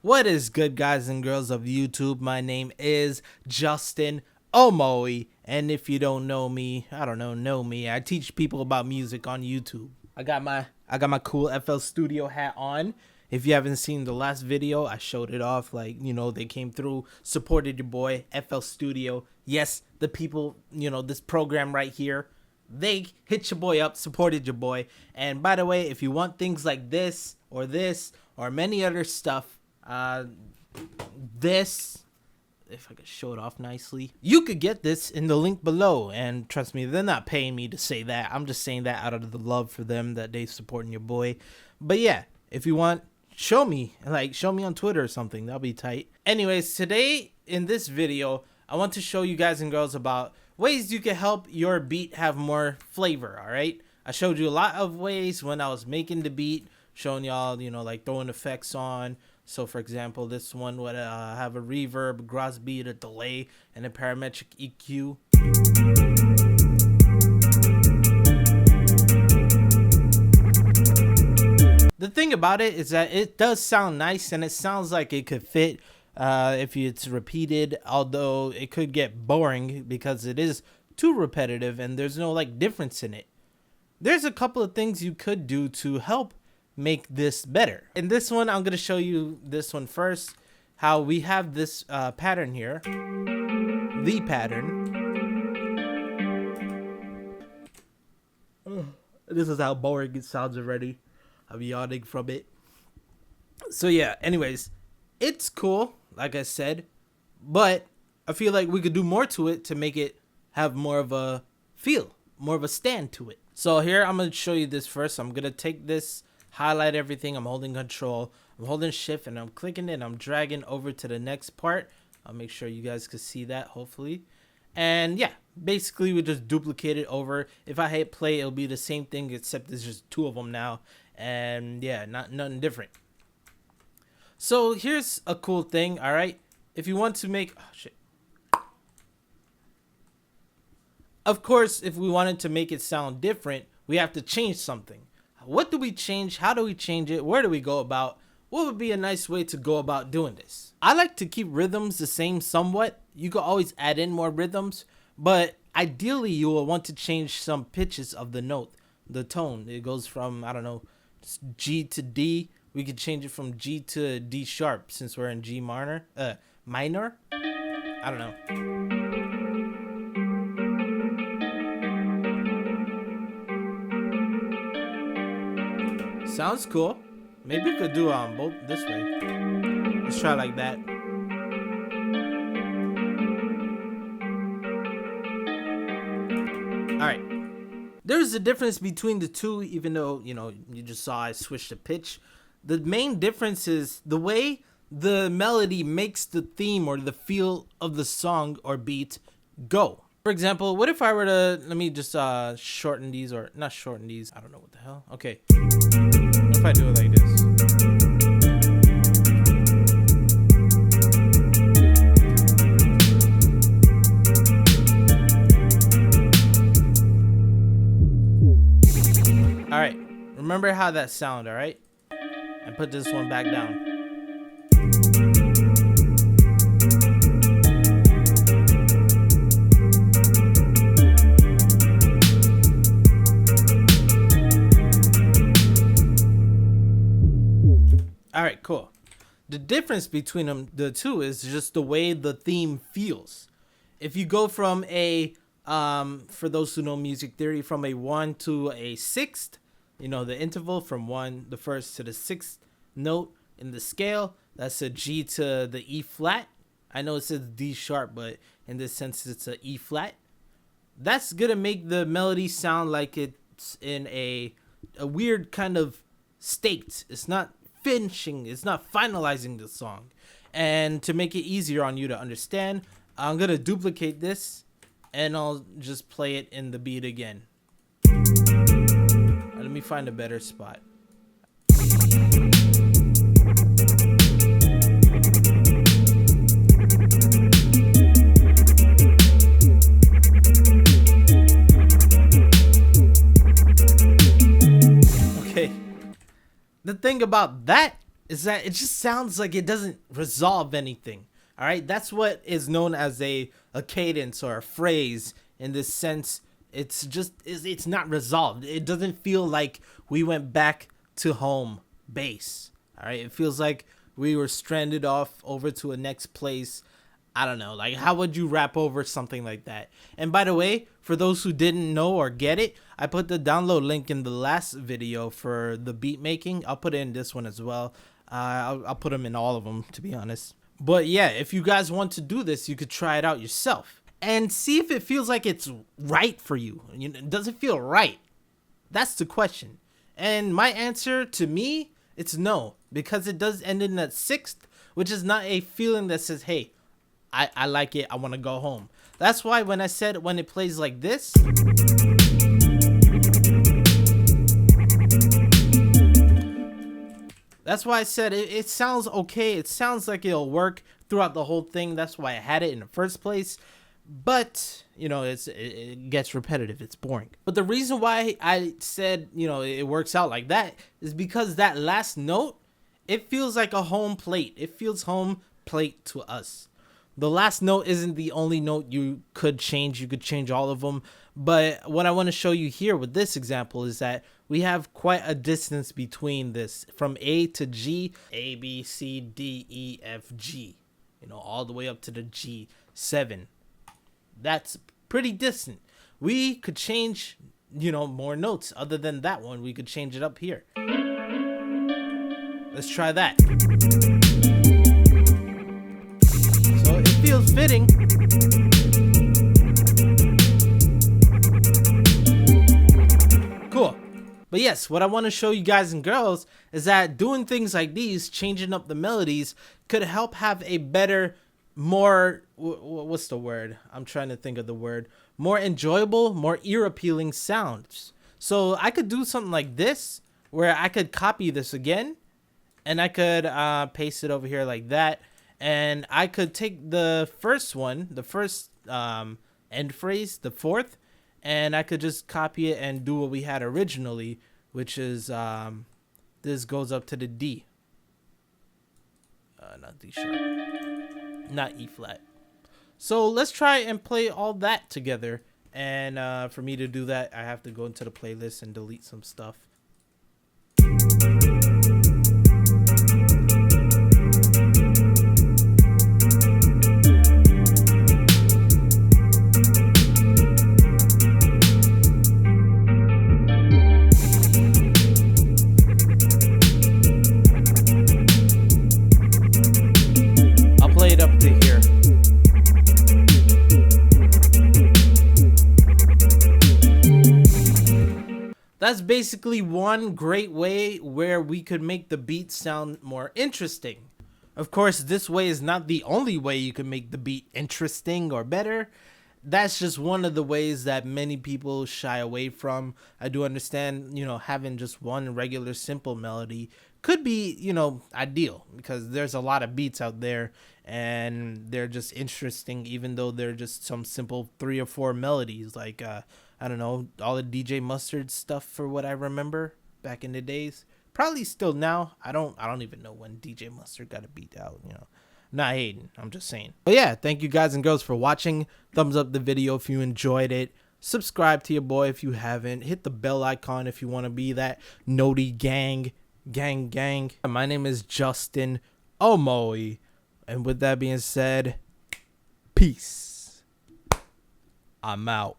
What is good, guys and girls of YouTube? My name is Justin Omoi, and if you don't know me, know me. I teach people about music on YouTube. I got my cool FL Studio hat on. If you haven't seen the last video, I showed it off. Like, they came through, supported your boy, FL Studio. Yes, the people, this program right here, they hit your boy up, supported your boy. And by the way, if you want things like this, or many other stuff, this, if I could show it off nicely, you could get this in the link below. And trust me, they're not paying me to say that. I'm just saying that out of the love for them, that they supporting your boy. But yeah, if you want, show me on Twitter or something. That'll be tight. Anyways, today in this video, I want to show you guys and girls about ways you can help your beat have more flavor. All right, I showed you a lot of ways when I was making the beat, showing y'all, like throwing effects on. So for example, this one would have a reverb, gross beat, a delay, and a parametric EQ. The thing about it is that it does sound nice, and it sounds like it could fit if it's repeated, although it could get boring because it is too repetitive and there's no difference in it. There's a couple of things you could do to help make this better. In this one, I'm going to show you this one first, how we have this pattern here, the pattern. This is how boring it sounds already. I'm yawning from it. So yeah, anyways, it's cool, like I said, but I feel like we could do more to it to make it have more of a feel, more of a stand to it. So here, I'm going to show you this first. I'm going to take this, highlight everything. I'm holding control, I'm holding shift, and I'm clicking it. I'm dragging over to the next part. I'll make sure you guys can see that, hopefully. And yeah, basically we just duplicate it over. If I hit play, it'll be the same thing, except there's just two of them now. And yeah, nothing different. So here's a cool thing. All right, if you want to make, oh shit, of course, if we wanted to make it sound different, we have to change something. What do we change? How do we change it? Where do we go about? What would be a nice way to go about doing this? I like to keep rhythms the same somewhat. You can always add in more rhythms, but ideally you will want to change some pitches of the note, the tone. It goes from, I don't know, G to D. We could change it from G to D sharp since we're in G minor. I don't know. Sounds cool. Maybe we could do both this way. Let's try like that. All right. There's a difference between the two, even though, you just saw I switched the pitch. The main difference is the way the melody makes the theme or the feel of the song or beat go. For example, what if I were to, let me just shorten these, or not shorten these. I don't know what the hell. Okay. What if I do it like this? All right, remember how that sound, all right? And put this one back down. All right, cool. The difference between the two is just the way the theme feels. If you go from a, for those who know music theory, from a 1 to a 6th, the interval from the first to the 6th note in the scale, that's a G to the E flat. I know it says D sharp, but in this sense, it's a E flat. That's gonna make the melody sound like it's in a weird kind of state. It's not finishing, it's not finalizing the song. And to make it easier on you to understand, I'm gonna duplicate this and I'll just play it in the beat again. Let me find a better spot. Okay. The thing about that is that it just sounds like it doesn't resolve anything. All right, that's what is known as a cadence or a phrase in this sense. It's not resolved. It doesn't feel like we went back to home base. All right, it feels like we were stranded off over to a next place. I don't know, like how would you rap over something like that? And by the way, for those who didn't know or get it, I put the download link in the last video for the beat making. I'll put it in this one as well. I'll put them in all of them, to be honest. But yeah, if you guys want to do this, you could try it out yourself and see if it feels like it's right for you. Does it feel right? That's the question. And my answer, to me, it's no, because it does end in that sixth, which is not a feeling that says, hey, I like it, I want to go home. That's why when I said when it plays like this, that's why I said it sounds okay. It sounds like it'll work throughout the whole thing. That's why I had it in the first place. But, you know, it gets repetitive. It's boring. But the reason why I said, you know, it works out like that is because that last note, it feels like a home plate. It feels home plate to us. The last note isn't the only note you could change. You could change all of them. But what I want to show you here with this example is that we have quite a distance between this. From A to G, A, B, C, D, E, F, G. You know, all the way up to the G7. That's pretty distant. We could change, you know, more notes. Other than that one, we could change it up here. Let's try that. So it feels fitting. Cool. But yes, what I want to show you guys and girls is that doing things like these, changing up the melodies, could help have a better, more, what's the word? I'm trying to think of the word. More enjoyable, more ear appealing sounds. So I could do something like this, where I could copy this again, and I could paste it over here like that. And I could take the first one, the first end phrase, the fourth, and I could just copy it and do what we had originally, which is this goes up to the D. Not D sharp. Not E flat. So let's try and play all that together. And for me to do that, I have to go into the playlist and delete some stuff. I'll play it up to here. That's basically one great way where we could make the beat sound more interesting. Of course, this way is not the only way you can make the beat interesting or better. That's just one of the ways that many people shy away from. I do understand, you know, having just one regular simple melody could be, you know, ideal, because there's a lot of beats out there and they're just interesting, even though they're just some simple 3 or 4 melodies, like I don't know, all the DJ Mustard stuff, for what I remember back in the days. Probably still now. I don't even know when DJ Mustard got a beat out, you know. Not hating, I'm just saying. But yeah, thank you guys and girls for watching. Thumbs up the video if you enjoyed it. Subscribe to your boy if you haven't. Hit the bell icon if you want to be that Noti gang. Gang. My name is Justin Omoi. And with that being said, peace. I'm out.